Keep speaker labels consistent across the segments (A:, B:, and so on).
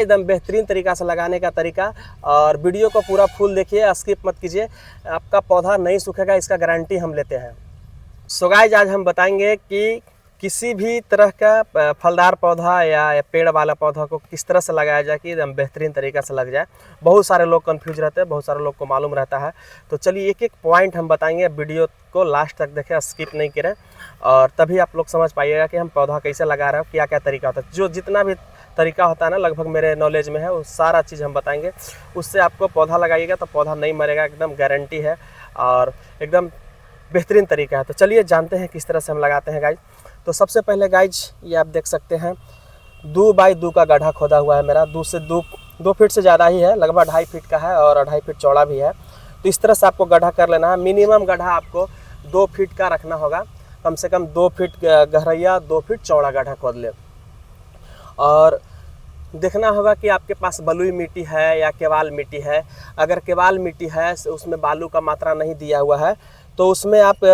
A: एकदम बेहतरीन तरीका से लगाने का तरीका। और वीडियो को पूरा फुल देखिए, स्किप मत कीजिए, आपका पौधा नहीं सूखेगा, इसका गारंटी हम लेते हैं। सो गाइस, आज हम बताएंगे कि किसी भी तरह का फलदार पौधा या पेड़ वाला पौधा को किस तरह से लगाया जाए कि एकदम बेहतरीन तरीका से लग जाए। बहुत सारे लोग कंफ्यूज रहते हैं, बहुत सारे लोग को मालूम रहता है। तो चलिए एक एक पॉइंट हम बताएंगे, वीडियो को लास्ट तक देखें, स्किप नहीं करें, और तभी आप लोग समझ पाइएगा कि हम पौधा कैसे लगा रहे हैं, क्या क्या तरीका होता है। जो जितना भी तरीका होता है ना, लगभग मेरे नॉलेज में है, वो सारा चीज़ हम बताएंगे। उससे आपको पौधा लगाइएगा तो पौधा नहीं मरेगा, एकदम गारंटी है और एकदम बेहतरीन तरीका है। तो चलिए जानते हैं किस तरह से हम लगाते हैं गाइज। तो सबसे पहले गाइज, ये आप देख सकते हैं 2 बाई 2 का गड्ढा खोदा हुआ है मेरा। 2 फीट से ज़्यादा ही है, लगभग 2.5 फीट का है और 2.5 फीट चौड़ा भी है। तो इस तरह से आपको गड्ढा कर लेना है। मिनिमम गड्ढा आपको 2 फीट का रखना होगा, कम से कम 2 फीट गहराइया, 2 फीट चौड़ा गड्ढा खोद ले। और देखना होगा कि आपके पास बलुई मिट्टी है या केवाल मिट्टी है। अगर केवाल मिट्टी है, उसमें बालू का मात्रा नहीं दिया हुआ है, तो उसमें आप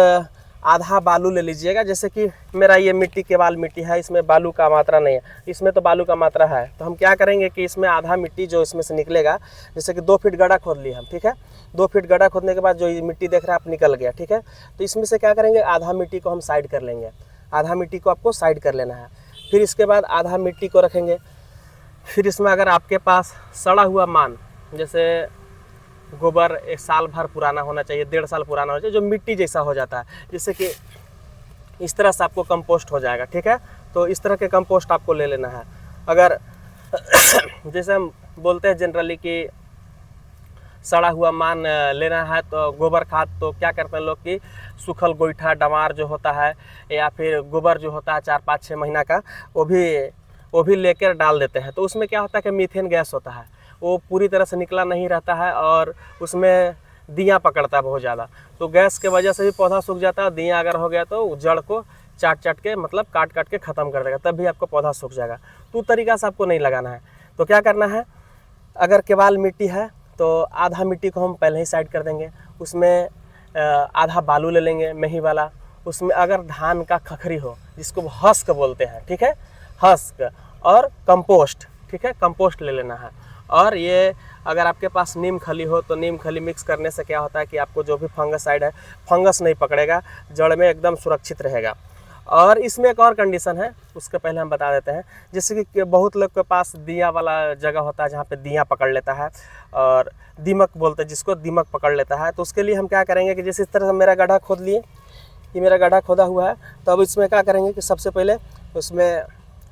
A: आधा बालू ले लीजिएगा। जैसे कि मेरा ये मिट्टी केवाल मिट्टी है, इसमें बालू का मात्रा नहीं है, इसमें तो बालू का मात्रा है। तो हम क्या करेंगे कि इसमें आधा मिट्टी जो इसमें से निकलेगा, जैसे कि 2 फीट गड्ढा खोद लिए हम, ठीक है। 2 फीट गड्ढा खोदने के बाद जो ये मिट्टी देख रहे हैं आप, निकल गया, ठीक है। तो इसमें से क्या करेंगे, आधा मिट्टी को हम साइड कर लेंगे। आधा मिट्टी को आपको साइड कर लेना है। फिर इसके बाद आधा मिट्टी को रखेंगे। फिर इसमें अगर आपके पास सड़ा हुआ मान, जैसे गोबर 1 साल भर पुराना होना चाहिए, 1.5 साल पुराना होना चाहिए, जो मिट्टी जैसा हो जाता है, जैसे कि इस तरह से आपको कंपोस्ट हो जाएगा, ठीक है। तो इस तरह के कंपोस्ट आपको ले लेना है। अगर जैसे हम बोलते हैं जनरली कि सड़ा हुआ मान लेना है, तो गोबर खाद तो क्या करते हैं लोग कि सूखल गोईठा डमार जो होता है, या फिर गोबर जो होता है 4-5-6 महीना का, वो भी लेकर डाल देते हैं। तो उसमें क्या होता है कि मीथेन गैस होता है, वो पूरी तरह से निकला नहीं रहता है और उसमें दियाँ पकड़ता है बहुत ज़्यादा। तो गैस के वजह से भी पौधा सूख जाता है। दियाँ अगर हो गया तो जड़ को चाट के, मतलब काट के ख़त्म कर देगा, तब भी आपको पौधा सूख जाएगा। तो तरीका से आपको नहीं लगाना है। तो क्या करना है, अगर केवाल मिट्टी है तो आधा मिट्टी को हम पहले ही साइड कर देंगे। उसमें आधा बालू ले लेंगे मेही वाला। उसमें अगर धान का खखरी हो, जिसको हस्क बोलते हैं, ठीक है, हस्क, और कंपोस्ट, ठीक है, कंपोस्ट ले लेना है। और ये अगर आपके पास नीम खली हो तो नीम खली मिक्स करने से क्या होता है कि आपको जो भी फंगसाइड है, फंगस नहीं पकड़ेगा, जड़ में एकदम सुरक्षित रहेगा। और इसमें एक और कंडीशन है, उसके पहले हम बता देते हैं। जैसे कि बहुत लोग के पास दिया वाला जगह होता है, जहाँ पे दिया पकड़ लेता है, और दीमक बोलते हैं जिसको, दीमक पकड़ लेता है। तो उसके लिए हम क्या करेंगे कि जैसे इस तरह से मेरा गड्ढा खोद लिए, ये मेरा गड्ढा खोदा हुआ है, तो अब इसमें क्या करेंगे कि सबसे पहले उसमें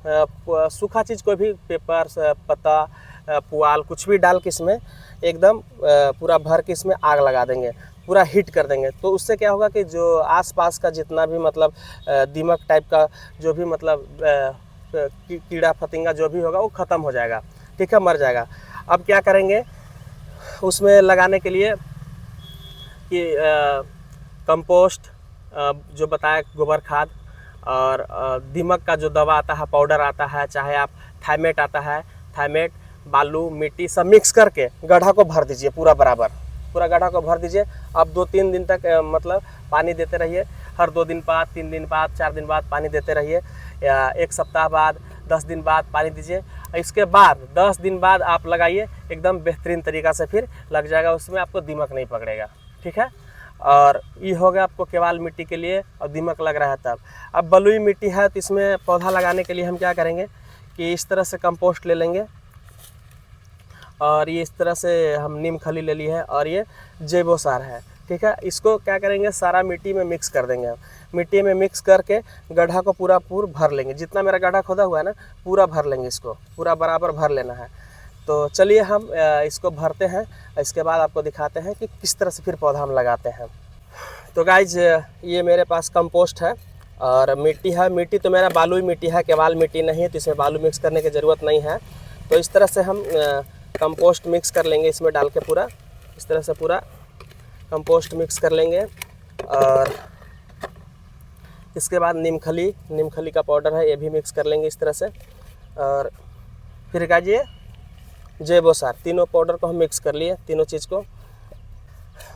A: सूखा चीज़, कोई भी पेपर, पत्ता, पुआल, कुछ भी डाल के इसमें एकदम पूरा भर के इसमें आग लगा देंगे, पूरा हीट कर देंगे। तो उससे क्या होगा कि जो आसपास का जितना भी मतलब दीमक टाइप का जो भी मतलब कीड़ा फतिंगा जो भी होगा, वो ख़त्म हो जाएगा, ठीक है, मर जाएगा। अब क्या करेंगे उसमें लगाने के लिए कि कंपोस्ट, जो बताया, गोबर खाद, और दीमक का जो दवा आता है, पाउडर आता है, चाहे आप थाइमेट आता है, थाइमेट, बालू, मिट्टी सब मिक्स करके गड्ढा को भर दीजिए पूरा बराबर, पूरा गड्ढा को भर दीजिए। अब 2-3 दिन तक मतलब पानी देते रहिए। हर 2 दिन बाद, 3 दिन बाद, 4 दिन बाद पानी देते रहिए, या 1 सप्ताह बाद, 10 दिन बाद पानी दीजिए। इसके बाद 10 दिन बाद आप लगाइए, एकदम बेहतरीन तरीक़ा से फिर लग जाएगा, उसमें आपको दीमक नहीं पकड़ेगा, ठीक है। और ये हो गया आपको केवाल मिट्टी के लिए, और दीमक लग रहा है तब। अब बलुई मिट्टी है, तो इसमें पौधा लगाने के लिए हम क्या करेंगे कि इस तरह से कंपोस्ट ले लेंगे, और ये इस तरह से हम नीम खली ले ली है, और ये जैव सार है, ठीक है। इसको क्या करेंगे, सारा मिट्टी में मिक्स कर देंगे। मिट्टी में मिक्स करके गड्ढा को पूरा भर लेंगे। जितना मेरा गड्ढा खोदा हुआ है ना, पूरा भर लेंगे, इसको पूरा बराबर भर लेना है। तो चलिए हम इसको भरते हैं, इसके बाद आपको दिखाते हैं कि किस तरह से फिर पौधा हम लगाते हैं। तो गाइज, ये मेरे पास कंपोस्ट है और मिट्टी है। मिट्टी तो मेरा बालुई मिट्टी है, केवाल मिट्टी नहीं है, तो इसमें बालू मिक्स करने की ज़रूरत नहीं है। तो इस तरह से हम कंपोस्ट मिक्स कर लेंगे इसमें डाल के, पूरा इस तरह से पूरा कंपोस्ट मिक्स कर लेंगे। और इसके बाद नीम खली का पाउडर है, ये भी मिक्स कर लेंगे इस तरह से। और फिर गाइए जैव सार, तीनों पाउडर को हम मिक्स कर लिए, तीनों चीज़ को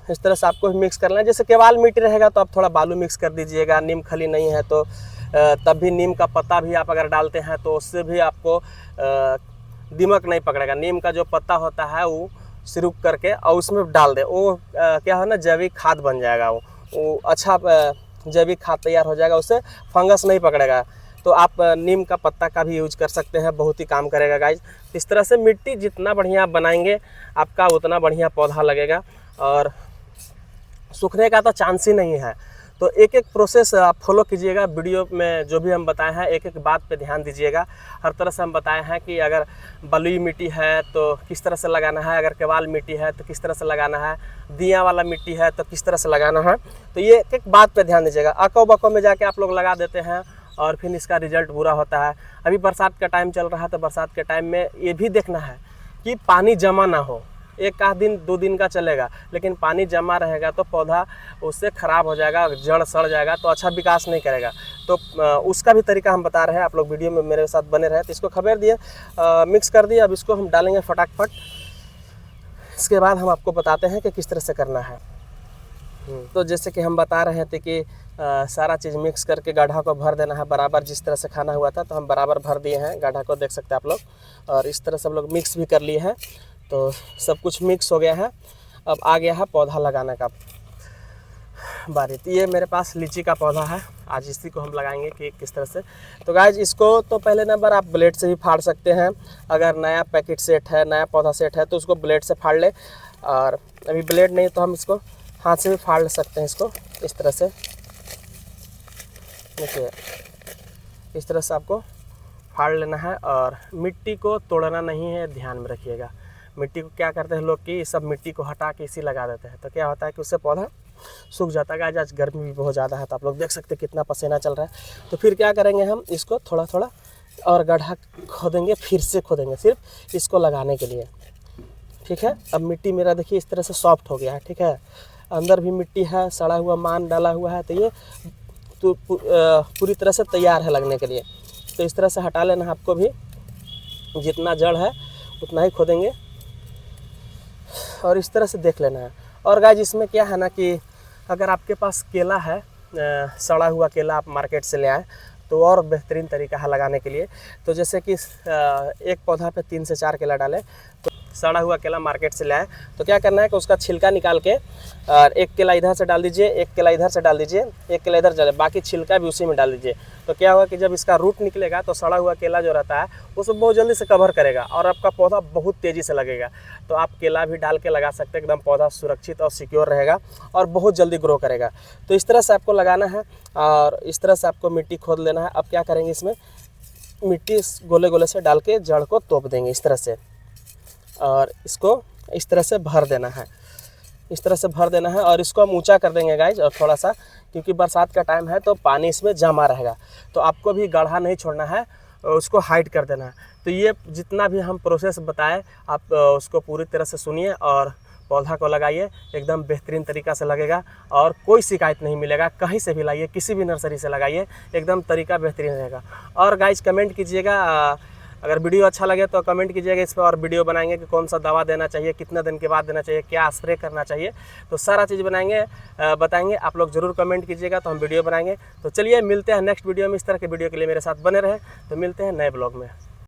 A: इस तरह से आपको मिक्स करना है। जैसे केवाल मिट्टी रहेगा तो आप थोड़ा बालू मिक्स कर दीजिएगा, नीम खली नहीं है तो तब भी नीम का पत्ता भी आप अगर डालते हैं तो उससे भी आपको दीमक नहीं पकड़ेगा। नीम का जो पत्ता होता है वो सिरुक करके और उसमें डाल दे, वो क्या है ना, जैविक खाद बन जाएगा। वो अच्छा जैविक खाद तैयार हो जाएगा, उससे फंगस नहीं पकड़ेगा। तो आप नीम का पत्ता का भी यूज कर सकते हैं, बहुत ही काम करेगा गाइज। इस तरह से मिट्टी जितना बढ़िया आप बनाएंगे आपका उतना बढ़िया पौधा लगेगा और सूखने का तो चांस ही नहीं है। तो एक एक प्रोसेस आप फॉलो कीजिएगा। वीडियो में जो भी हम बताए हैं एक एक बात पे ध्यान दीजिएगा। हर तरह से हम बताए हैं कि अगर बलुई मिट्टी है तो किस तरह से लगाना है, अगर केवाल मिट्टी है तो किस तरह से लगाना है, दिया वाला मिट्टी है तो किस तरह से लगाना है। तो ये एक एक बात पे ध्यान दीजिएगा। अको बको में जाके आप लोग लगा देते हैं और फिर इसका रिजल्ट बुरा होता है। अभी बरसात का टाइम चल रहा है तो बरसात के टाइम में ये भी देखना है कि पानी जमा ना हो। एक आध दिन 2 दिन का चलेगा, लेकिन पानी जमा रहेगा तो पौधा उससे ख़राब हो जाएगा, जड़ सड़ जाएगा, तो अच्छा विकास नहीं करेगा। तो उसका भी तरीका हम बता रहे हैं, आप लोग वीडियो में मेरे साथ बने रहे। तो इसको खबर दिए, मिक्स कर दिए। अब इसको हम डालेंगे फटाफट। इसके बाद हम आपको बताते हैं कि किस तरह से करना है। तो जैसे कि हम बता रहे थे कि सारा चीज़ मिक्स करके गड्ढा को भर देना है बराबर, जिस तरह से खाना हुआ था तो हम बराबर भर दिए हैं गड्ढा को, देख सकते हैं आप लोग। और इस तरह से हम लोग मिक्स भी कर लिए हैं, तो सब कुछ मिक्स हो गया है। अब आ गया है पौधा लगाने का बारी। तो ये मेरे पास लीची का पौधा है, आज इसी को हम लगाएंगे कि किस तरह से। तो गाइज इसको तो पहले नंबर आप ब्लेड से भी फाड़ सकते हैं। अगर नया पैकेट सेट है, नया पौधा सेट है तो उसको ब्लेड से फाड़ ले, और अभी ब्लेड नहीं तो हम इसको हाथ से भी फाड़ सकते हैं। इसको इस तरह से, देखिए इस तरह से आपको फाड़ लेना है। और मिट्टी को तोड़ना नहीं है, ध्यान में रखिएगा। मिट्टी को क्या करते हैं लोग कि सब मिट्टी को हटा के इसी लगा देते हैं, तो क्या होता है कि उससे पौधा सूख जाता है। आज गर्मी भी बहुत ज़्यादा है तो आप लोग देख सकते हैं कितना पसीना चल रहा है। तो फिर क्या करेंगे, हम इसको थोड़ा थोड़ा और गड्ढा खोदेंगे, फिर से खोदेंगे सिर्फ इसको लगाने के लिए, ठीक है। अब मिट्टी मेरा देखिए इस तरह से सॉफ्ट हो गया है, ठीक है। अंदर भी मिट्टी है, सड़ा हुआ मान डाला हुआ है, तो ये तो पूरी तरह से तैयार है लगने के लिए। तो इस तरह से हटा लेना है आपको भी, जितना जड़ है उतना ही खोदेंगे और इस तरह से देख लेना है। और गाइस इसमें क्या है ना कि अगर आपके पास केला है, सड़ा हुआ केला आप मार्केट से ले आए तो और बेहतरीन तरीका है लगाने के लिए। तो जैसे कि एक पौधा पे 3 से 4 केला डालें, तो सड़ा हुआ केला मार्केट से लाए तो क्या करना है कि उसका छिलका निकाल के और एक केला इधर से डाल दीजिए, एक केला इधर से डाल दीजिए, एक केला इधर डालिए, बाकी छिलका भी उसी में डाल दीजिए। तो क्या होगा कि जब इसका रूट निकलेगा तो सड़ा हुआ केला जो रहता है उसको बहुत जल्दी से कवर करेगा और आपका पौधा बहुत तेज़ी से लगेगा। तो आप केला भी डाल के लगा सकते हैं, एकदम पौधा सुरक्षित और सिक्योर रहेगा और बहुत जल्दी ग्रो करेगा। तो इस तरह से आपको लगाना है और इस तरह से आपको मिट्टी खोद लेना है। अब क्या करेंगे, इसमें मिट्टी गोले गोले से डाल के जड़ को तोप देंगे इस तरह से, और इसको इस तरह से भर देना है, इस तरह से भर देना है। और इसको हम ऊंचा कर देंगे गाइज, और थोड़ा सा, क्योंकि बरसात का टाइम है तो पानी इसमें जमा रहेगा। तो आपको भी गड्ढा नहीं छोड़ना है, उसको हाइड कर देना है। तो ये जितना भी हम प्रोसेस बताए आप उसको पूरी तरह से सुनिए और पौधा को लगाइए, एकदम बेहतरीन तरीक़ा से लगेगा और कोई शिकायत नहीं मिलेगा। कहीं से भी लाइए, किसी भी नर्सरी से लगाइए, एकदम तरीका बेहतरीन रहेगा। और गाइज कमेंट कीजिएगा, अगर वीडियो अच्छा लगे तो कमेंट कीजिएगा, इस पर और वीडियो बनाएंगे कि कौन सा दवा देना चाहिए, कितने दिन के बाद देना चाहिए, क्या स्प्रे करना चाहिए, तो सारा चीज़ बनाएंगे, बताएंगे। आप लोग ज़रूर कमेंट कीजिएगा तो हम वीडियो बनाएंगे। तो चलिए मिलते हैं नेक्स्ट वीडियो में। इस तरह के वीडियो के लिए मेरे साथ बने रहें। तो मिलते हैं नए ब्लॉग में।